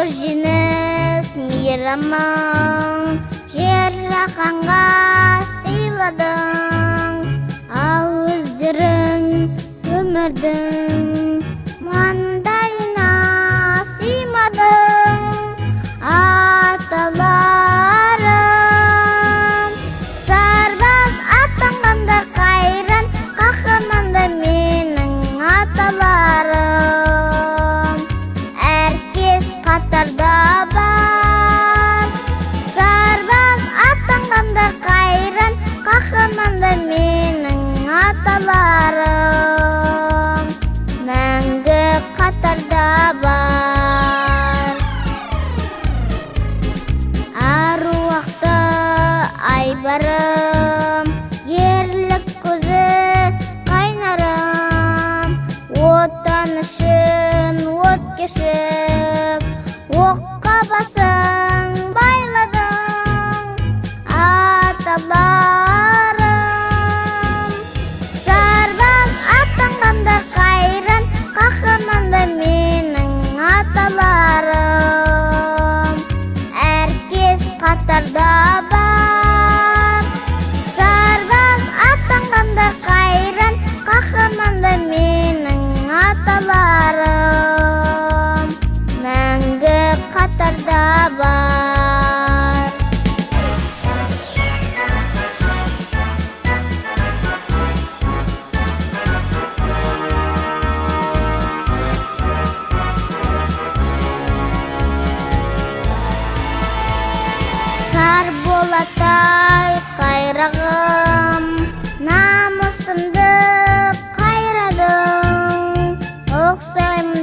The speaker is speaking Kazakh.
жеңіс мейрамың, жер жаһанға сыйладың, ал өздерің өмірдің маңдайына сыймадың. Аталарым, сарбаз атанғандар қайран, қаһармандар менің аталарым. Әркез қатарда бар, сарбаз атанғандар қайран, қаһармандар менің аталарым. Мәңгі қатарда бар. Аруақты айбарым, ерлік көзі қайнарым, отан үшін от кешіп, оққа басың байладың. Аталарым, сарбаз атанғандар қайран, қаһармандар менің аталарым. Әркез қатарда бар, сарбаз атанғандар қайран, қаһармандар менің аталарым. Мәңгі қатарда бар. Шар болатай қайрағым, намысымды қайрадың, ұқсаймын